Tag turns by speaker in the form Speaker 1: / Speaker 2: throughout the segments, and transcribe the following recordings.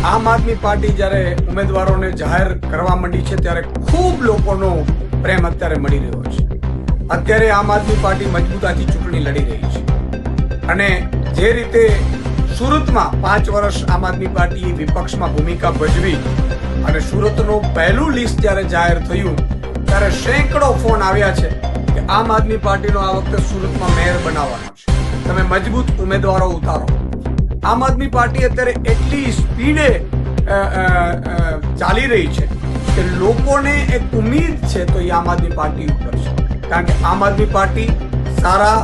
Speaker 1: આમ આદમી પાર્ટી જ્યારે ઉમેદવારોને જાહેર કરવા માંડી છે ત્યારે ખૂબ લોકોનો પ્રેમ અત્યારે મળી રહ્યો છે. અત્યારે આમ આદમી પાર્ટી મજબૂતાથી ચૂંટણી લડી રહી છે અને જે રીતે સુરતમાં 5 વર્ષ આમ આદમી પાર્ટીએ વિપક્ષમાં ભૂમિકા ભજવી અને સુરતનું પહેલું લિસ્ટ જ્યારે જાહેર થયું ત્યારે સેંકડો ફોન આવ્યા છે કે આમ આદમી પાર્ટીનો આ વખતે સુરતમાં મેયર બનાવવાનો છે, તમે મજબૂત ઉમેદવારો ઉતારો. આમ આદમી પાર્ટી અત્યારે એટલી સ્પીડે ચાલી રહી છે કે લોકોને એક ઉમ્મીદ છે તો એ આમ આદમી પાર્ટી ઉપર છે, કારણ કે આમ આદમી પાર્ટી સારા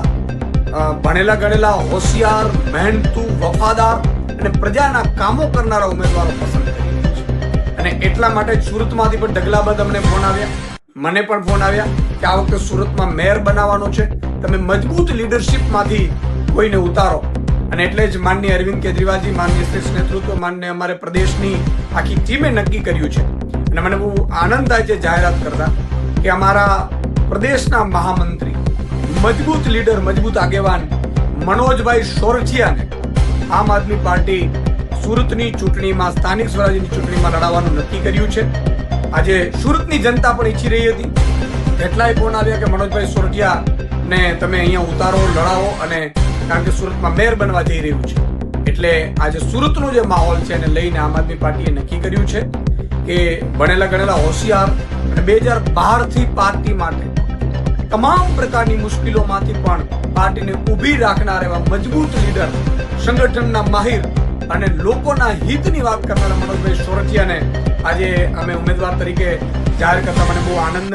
Speaker 1: ભણેલા ગણેલા હોશિયાર મહેનતુ વફાદાર અને પ્રજાના કામો કરનારા ઉમેદવારો પસંદ કરી રહી છે. અને એટલા માટે સુરતમાંથી પણ ઢગલાબંધ અમને ફોન આવ્યા, મને પણ ફોન આવ્યા કે આ વખતે સુરતમાં મેયર બનાવવાનો છે, તમે મજબૂત લીડરશિપમાંથી કોઈને ઉતારો. અને એટલે જ માનનીય અરવિંદ કેજરીવાલજી, માનનીય શ્રેષ્ઠ નેતૃત્વ, માનનીય અમારે પ્રદેશની આખી ટીમે નક્કી કર્યું છે. અને મને બહુ આનંદ થાય છે જાહેરાત કરતા કે અમારા પ્રદેશના મહામંત્રી, મજબૂત લીડર, મજબૂત આગેવાન મનોજભાઈ સોરઠિયાને આમ આદમી પાર્ટી સુરતની ચૂંટણીમાં, સ્થાનિક સ્વરાજ્યની ચૂંટણીમાં લડાવવાનું નક્કી કર્યું છે. આજે સુરતની જનતા પણ ઈચ્છી રહી હતી, કેટલાય ફોન આવ્યા કે મનોજભાઈ સોરઠિયાને તમે અહીંયા ઉતારો, લડાવો, અને કારણ કે સુરતમાં મેયર બનવા જઈ રહ્યું છે. એટલે આજે સુરતનો જે માહોલ છે એને લઈને આમ આદમી પાર્ટીએ નક્કી કર્યું છે કે ભણેલા ગણેલા હોશિયાર અને 2012થી પાર્ટી માટે તમામ પ્રકારની મુશ્કેલીઓમાંથી પણ પાર્ટીને ઊભી રાખનાર એવા મજબૂત લીડર, સંગઠનના માહિર અને લોકોના હિતની વાત કરનારા મનોજભાઈ સોરઠિયાને આજે અમે ઉમેદવાર તરીકે જાહેર કરતા મને બહુ આનંદ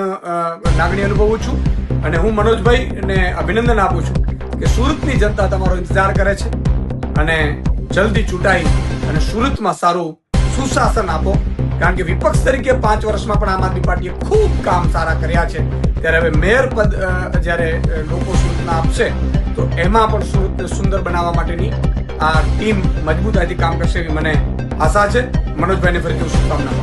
Speaker 1: લાગણી અનુભવું છું. અને હું મનોજભાઈને અભિનંદન આપું છું કે સુરતની જનતા તમારો ઇંતજાર કરે છે અને જલ્દી ચૂંટાઈ અને સુરતમાં સારું સુશાસન આપો. કારણ કે વિપક્ષ તરીકે 5 વર્ષમાં પણ આમ આદમી પાર્ટીએ ખૂબ કામ સારા કર્યા છે, ત્યારે હવે મેયર પદ જ્યારે લોકો સુરતના આપશે તો એમાં પણ સુરતને સુંદર બનાવવા માટેની આ ટીમ મજબૂતાઈથી કામ કરશે એવી મને આશા છે. મનોજભાઈને ફરીથી શુભકામના.